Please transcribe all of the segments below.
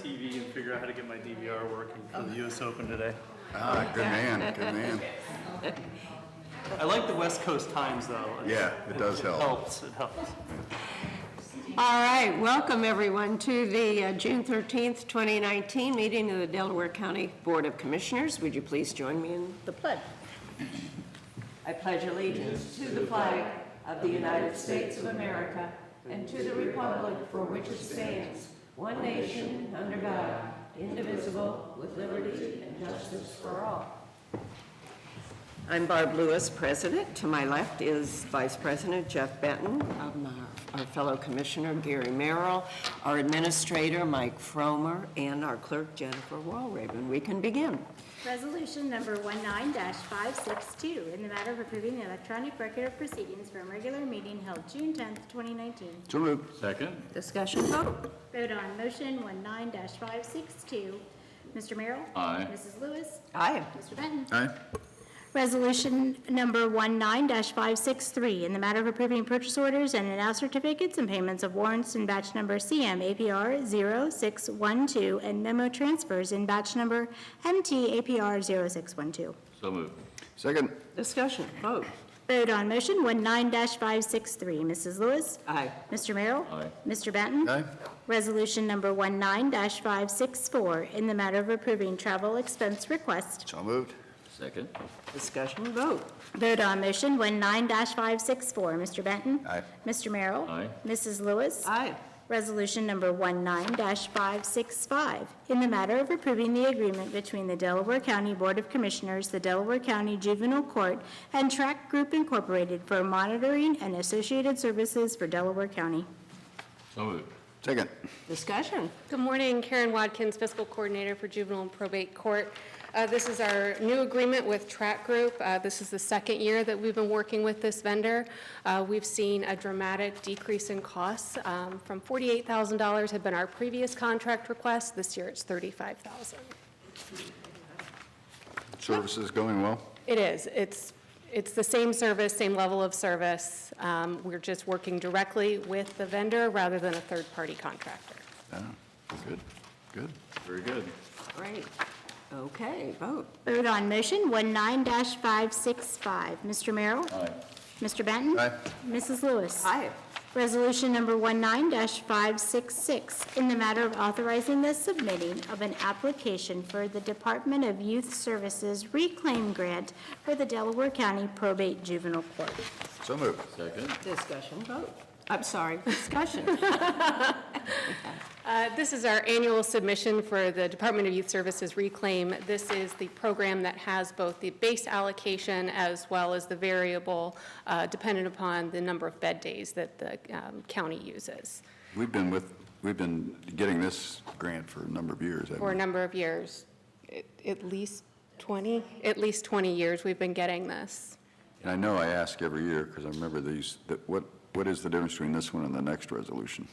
TV and figure out how to get my DVR working for the U.S. Open today. Ah, good man, good man. I like the West Coast times, though. Yeah, it does It help. helps. It helps. All right, welcome everyone to the June 13th, 2019 meeting of the Delaware County Board of Commissioners. Would you please join me in the pledge? I pledge allegiance to the flag of the United States of America and to the republic for which it stands, one nation, under God, indivisible, with liberty and justice for all. I'm Barb Lewis, President. To my left is Vice President Jeff Benton, our fellow Commissioner Gary Merrill, our Administrator Mike Fromer, and our Clerk Jennifer Walraven. We can begin. Resolution number 19-562, in the matter of approving the electronic record of proceedings from a regular meeting held June 10th, 2019. So moved. Second. Discussion vote. Vote on motion 19-562. Mr. Merrill? Aye. Mrs. Lewis? Aye. Mr. Benton? Aye. Resolution number 19-563, in the matter of approving purchase orders and announce certificates and payments of warrants in batch number CM APR 0612 and memo transfers in batch number MT APR 0612. So moved. Second. Discussion vote. Vote on motion 19-563. Mrs. Lewis? Aye. Mr. Merrill? Aye. Mr. Benton? Aye. Resolution number 19-564, in the matter of approving travel expense request. So moved. Second. Discussion vote. Vote on motion 19-564. Mr. Benton? Aye. Mr. Merrill? Aye. Mrs. Lewis? Aye. Resolution number 19-565, in the matter of approving the agreement between the Delaware County Board of Commissioners, the Delaware County Juvenile Court, and Track Group Incorporated for monitoring and associated services for Delaware County. So moved. Second. Discussion. Good morning, Karen Watkins, Fiscal Coordinator for Juvenile and Probate Court. This is our new agreement with Track Group. This is the second year that we've been working with this vendor. We've seen a dramatic decrease in costs. From $48,000 had been our previous contract request. This year it's $35,000. Services going well? It is. It's the same service, same level of service. We're just working directly with the vendor rather than a third-party contractor. Yeah, good, good. Very good. Great. Okay, vote. Vote on motion 19-565. Mr. Merrill? Aye. Mr. Benton? Aye. Mrs. Lewis? Aye. Resolution number 19-566, in the matter of authorizing the submitting of an application for the Department of Youth Services Reclaim Grant for the Delaware County Probate Juvenile Court. So moved. Second. Discussion vote. I'm sorry, discussion. This is our annual submission for the Department of Youth Services Reclaim. This is the program that has both the base allocation as well as the variable, dependent upon the number of bed days that the county uses. We've been getting this grant for a number of years. haven't For a we? number of years, at least 20 years we've been getting this. And I know I ask every year because I remember these. What is the difference between this one and the next resolution?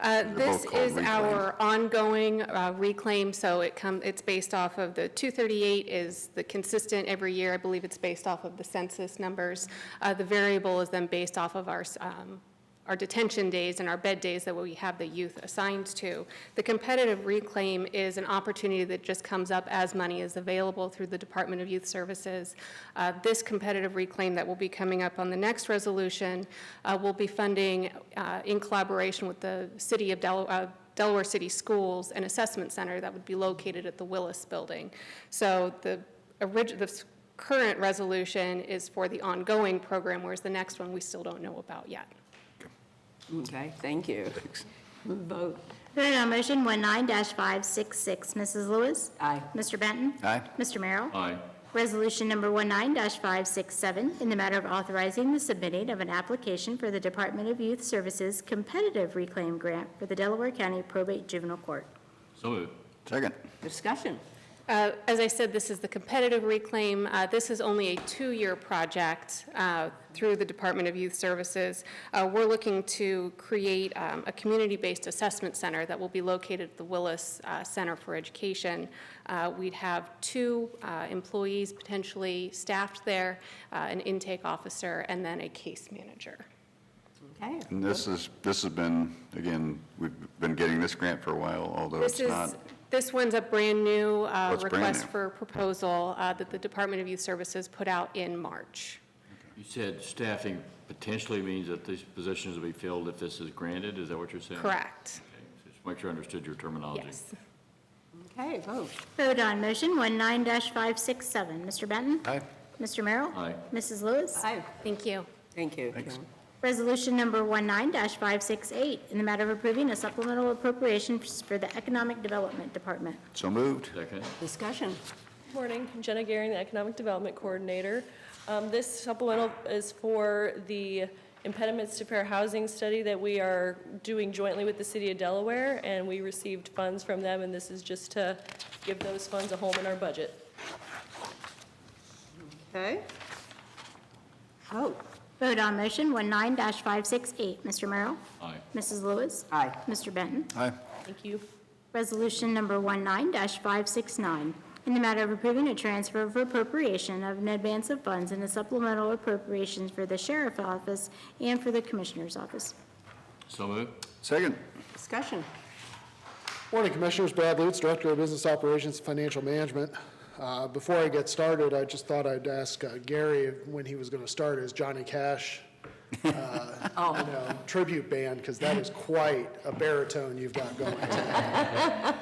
This both called is reclaim. our ongoing reclaim, so it's based off of the 238 is the consistent every year. I believe it's based off of the census numbers. The variable is then based off of our detention days and our bed days that we have the youth assigned to. The competitive reclaim is an opportunity that just comes up as money is available through the Department of Youth Services. This competitive reclaim that will be coming up on the next resolution will be funding in collaboration with the City of Delaware City Schools an assessment center that would be located at the Willis Building. So the current resolution is for the ongoing program, whereas the next one we still don't know about yet. Okay, thank you. Thanks. Vote. Vote on motion 19-566. Mrs. Lewis? Aye. Mr. Benton? Aye. Mr. Merrill? Aye. Resolution number 19-567, in the matter of authorizing the submitting of an application for the Department of Youth Services competitive reclaim grant for the Delaware County Probate Juvenile Court. So moved. Second. Discussion. As I said, this is the competitive reclaim. This is only a 2-year project through the Department of Youth Services. We're looking to create a community-based assessment center that will be located at the Willis Center for Education. We'd have 2 employees potentially staffed there, an intake officer, and then a case manager. Okay. And this has been, again, we've been getting this grant for a while, although it's not. This one's a brand-new What's brand request new? for proposal that the Department of Youth Services put out in March. You said staffing potentially means that these positions will be filled if this is granted, is that what you're saying? Correct. Okay, so just make sure I understood your terminology. Yes. Okay, vote. Vote on motion 19-567. Mr. Benton? Aye. Mr. Merrill? Aye. Mrs. Lewis? Aye. Thank you. Thank you. Thanks. Joan. Resolution number 19-568, in the matter of approving a supplemental appropriation for the Economic Development Department. So moved. Second? Discussion. Morning, Jenna Garing, the Economic Development Coordinator. This supplemental is for the impediments to fair housing study that we are doing jointly with the City of Delaware, and we received funds from them, and this is just to give those funds a home in our budget. Okay. Vote. Vote on motion 19-568. Mr. Merrill? Aye. Mrs. Lewis? Aye. Mr. Benton? Aye. Thank you. Resolution number 19-569, in the matter of approving a transfer of appropriation of an advance of funds and a supplemental appropriations for the Sheriff's Office and for the Commissioner's Office. So moved? Second. Discussion. Morning, Commissioners. Brad Lutz, Director of Business Operations and Financial Management. Before I get started, I just thought I'd ask Gary when he was going to start his Johnny Cash tribute band, because that is quite a baritone you've got going.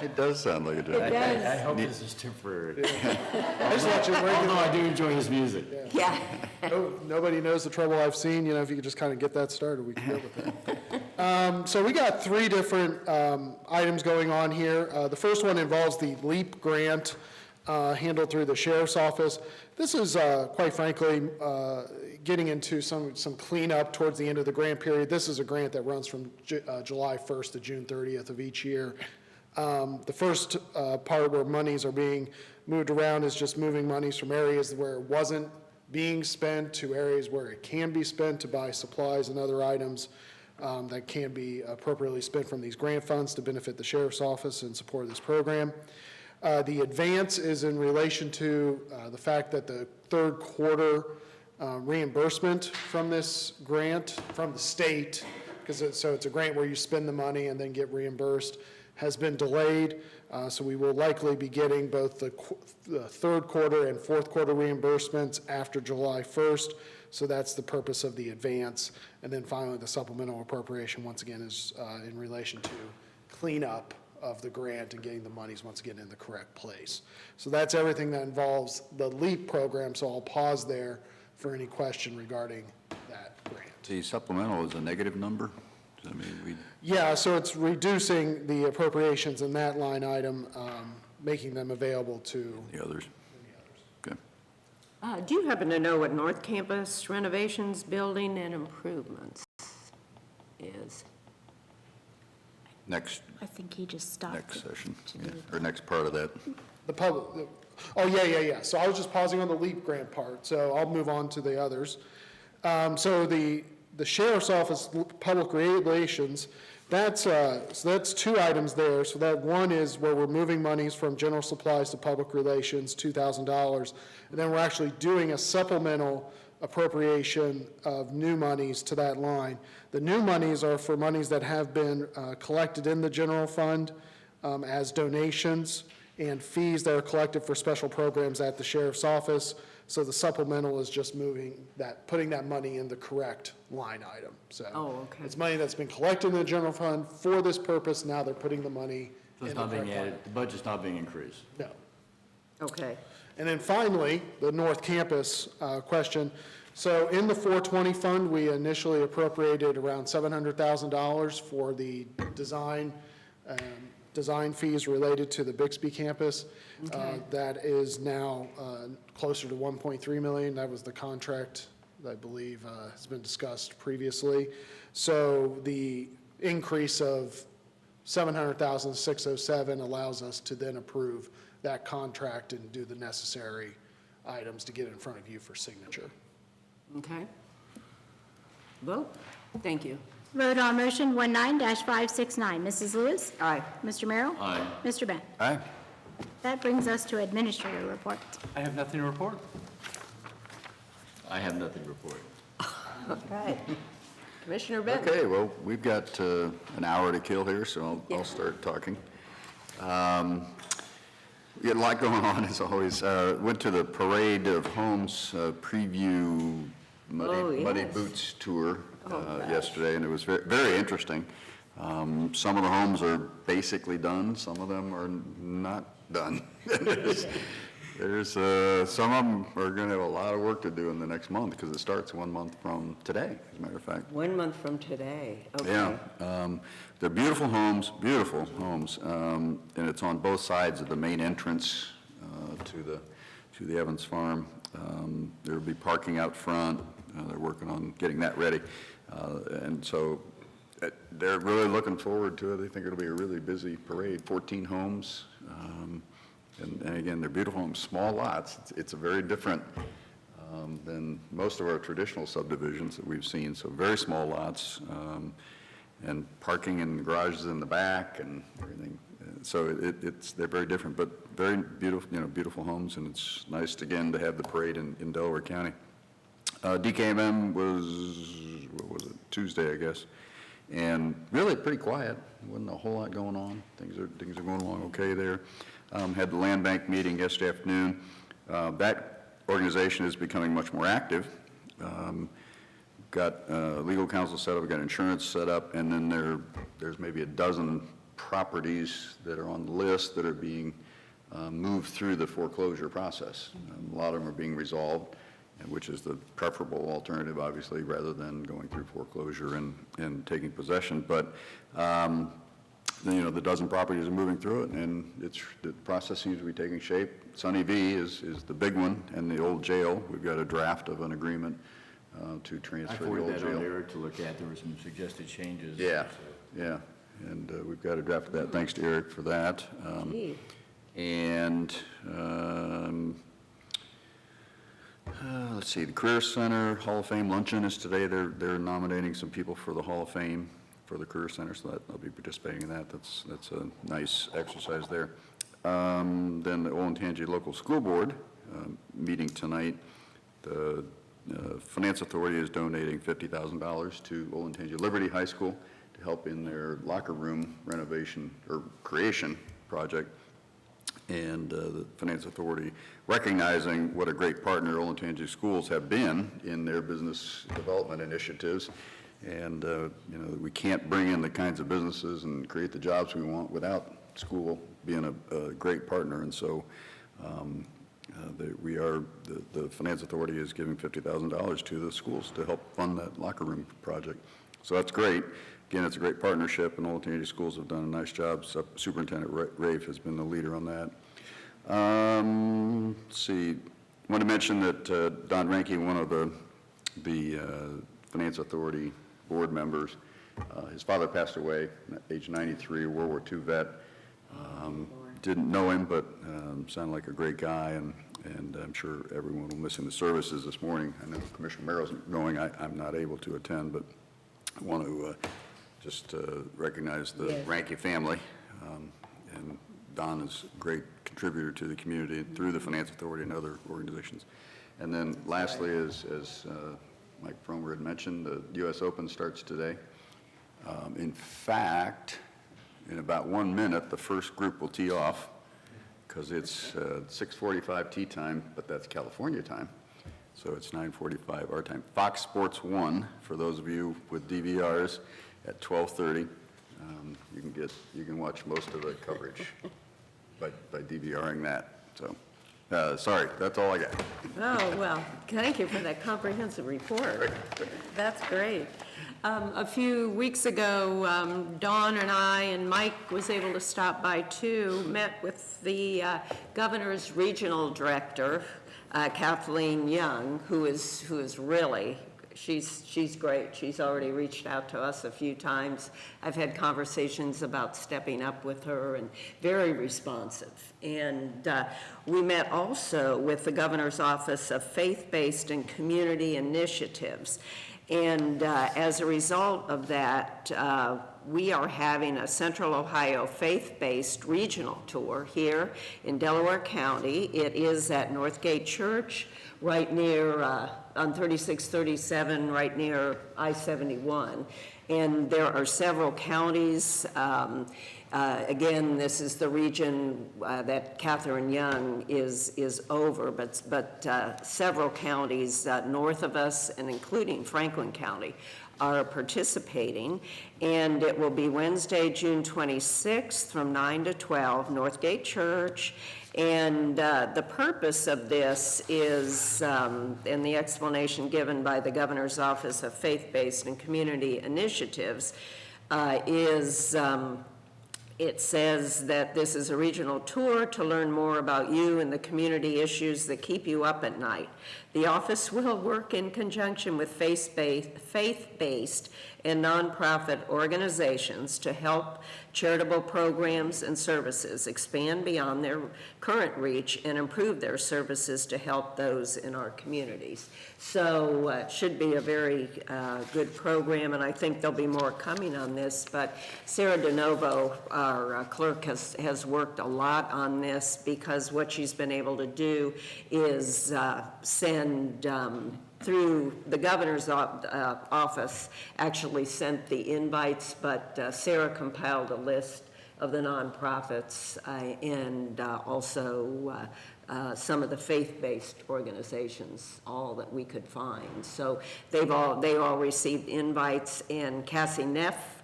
It does sound like it. I hope this is temporary. I just want you to Although I do enjoy his music. Yeah. Nobody knows the trouble I've seen. You know, if you could just kind of get that started, we can go with that. So we got three different items going on here. The first one involves the LEAP grant handled through the Sheriff's Office. This is, quite frankly, getting into some cleanup towards the end of the grant period. This is a grant that runs from July 1st to June 30th of each year. The first part where monies are being moved around is just moving monies from areas where it wasn't being spent to areas where it can be spent to buy supplies and other items that can be appropriately spent from these grant funds to benefit the Sheriff's Office and support this program. The advance is in relation to the fact that the third quarter reimbursement from this grant from the state, because it's a grant where you spend the money and then get reimbursed, has been delayed. So we will likely be getting both the third quarter and fourth quarter reimbursements after July 1st. So that's the purpose of the advance. And then finally, the supplemental appropriation, once again, is in relation to cleanup of the grant and getting the monies once again in the correct place. So that's everything that involves the LEAP program. So I'll pause there for any question regarding that grant. The supplemental is a negative number? I mean, Yeah, so it's reducing the appropriations in that line item, making them available to the others. Okay. Do you happen to know what North Campus renovations, building, and improvements is? Next I think he just stopped. session, yeah, or next part of that. the public. Oh, yeah. So I was just pausing on the LEAP grant part, so I'll move on to the others. So the Sheriff's Office Public Relations, so that's two items there. So that one is where we're moving monies from general supplies to public relations, $2,000. And then we're actually doing a supplemental appropriation of new monies to that line. The new monies are for monies that have been collected in the general fund as donations and fees that are collected for special programs at the Sheriff's Office. So the supplemental is just putting that money in the correct line item. So okay. It's money that's been collected in the general fund for this purpose. Now they're putting the money So in it's the not being correct line. added, the budget's not being increased. No. Okay. And then finally, the North Campus question. So in the 420 fund, we initially appropriated around $700,000 for the design fees related to the Bixby campus. That is now closer to $1.3 million. That was the contract that I believe has been discussed previously. So the increase of $700,607 allows us to then approve that contract and do the necessary items to get in front of you for signature. Okay. Vote. Thank you. Vote on motion 19-569. Mrs. Lewis? Aye. Mr. Merrill? Aye. Mr. Benton? Aye. That brings us to administrator report. I have nothing to report. I have nothing to report. Right. Commissioner Benton. Okay, well, we've got an hour to kill here, so I'll start talking. We got a lot going on, as always. Went to the Parade of Homes preview Muddy yes. Boots tour gosh. yesterday, and it was very, very interesting. Some of the homes are basically done, some of them are not done. There's some of them are going to have a lot of work to do in the next month because it starts 1 month from today, as a matter of fact. 1 month from today, okay. Yeah, they're beautiful homes, and it's on both sides of the main entrance to the Evans Farm. There'll be parking out front. They're working on getting that ready, and so they're really looking forward to it. They think it'll be a really busy parade. 14 homes. And again, they're beautiful homes, small lots. It's a very different than most of our traditional subdivisions that we've seen. So very small lots, and parking and garages in the back and everything. So they're very different, but very beautiful, beautiful homes. And it's nice again to have the parade in Delaware County. DKMM was, what was it, Tuesday, I guess, and really pretty quiet. Wasn't a whole lot going on. Things are going along okay there. Had the land bank meeting yesterday afternoon. That organization is becoming much more active. Got legal counsel set up, we got insurance set up, and then there's maybe a dozen properties that are on the list that are being moved through the foreclosure process. A lot of them are being resolved, which is the preferable alternative, obviously, rather than going through foreclosure and taking possession. But the dozen properties are moving through it, and the process seems to be taking shape. Sunny V is the big one, and the old jail. We've got a draft of an agreement to I transfer the forwarded old that on jail. Eric to look at. There were some suggested changes. Yeah, and we've got a draft of that. Thanks to Eric for that. Gee. And let's see, the Career Center Hall of Fame luncheon is today. They're nominating some people for the Hall of Fame for the Career Center, so I'll be participating in that. That's a nice exercise there. Then the Olentangy Local School Board meeting tonight. The Finance Authority is donating $50,000 to Olentangy Liberty High School to help in their locker room renovation or creation project. And the Finance Authority recognizing what a great partner Olentangy schools have been in their business development initiatives. And, we can't bring in the kinds of businesses and create the jobs we want without school being a great partner. And so the Finance Authority is giving $50,000 to the schools to help fund that locker room project. So that's great. Again, it's a great partnership, and Olentangy schools have done a nice job. Superintendent Rafe has been the leader on that. Let's see. I want to mention that Don Ranke, one of the Finance Authority board members, his father passed away at age 93, World War II vet. Didn't know him, but sounded like a great guy, and I'm sure everyone will miss him. The services this morning, I know Commissioner Merrill's going. I'm not able to attend, but I want to just recognize the Ranke family. And Don is a great contributor to the community through the Finance Authority and other organizations. And then lastly, as Mike Fromer had mentioned, the U.S. Open starts today. In fact, in about 1 minute, the first group will tee off because it's 6:45 tee time, but that's California time. So it's 9:45 our time. Fox Sports 1, for those of you with DVRs, at 12:30. You can watch most of the coverage by DVRing that. So, sorry, that's all I got. Oh, well, thank you for that comprehensive report. That's great. A few weeks ago, Dawn and I and Mike was able to stop by too, met with the governor's regional director, Kathleen Young, who is really, she's great. She's already reached out to us a few times. I've had conversations about stepping up with her, and very responsive. And we met also with the Governor's Office of Faith-Based and Community Initiatives. And as a result of that, we are having a Central Ohio faith-based regional tour here in Delaware County. It is at Northgate Church, right near on 3637, right near I-71. And there are several counties. Again, this is the region that Catherine Young is over, but several counties north of us, and including Franklin County, are participating. And it will be Wednesday, June 26th, from 9 to 12, Northgate Church. And the purpose of this is, and the explanation given by the Governor's Office of Faith-Based and Community Initiatives is, it says that this is a regional tour to learn more about you and the community issues that keep you up at night. The office will work in conjunction with faith-based and nonprofit organizations to help charitable programs and services expand beyond their current reach and improve their services to help those in our communities. So it should be a very good program, and I think there'll be more coming on this, but Sarah DeNovo, our clerk, has worked a lot on this, because what she's been able to do is send through the governor's office, actually sent the invites, but Sarah compiled a list of the nonprofits and also some of the faith-based organizations, all that we could find. So they all received invites, and Cassie Neff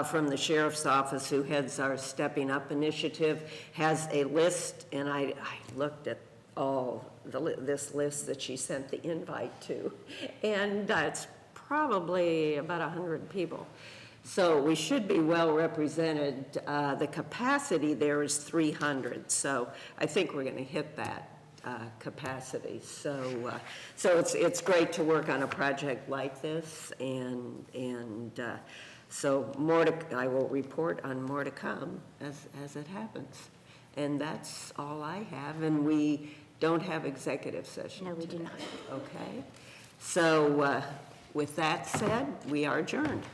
from the Sheriff's Office, who heads our Stepping Up initiative, has a list, and I looked at this list that she sent the invite to, and it's probably about 100 people. So we should be well represented. The capacity there is 300, so I think we're going to hit that capacity. So it's great to work on a project like this, and so I will report on more to come as it happens. And that's all I have, and we don't have executive session. No, we do today. not. Okay. So with that said, we are adjourned.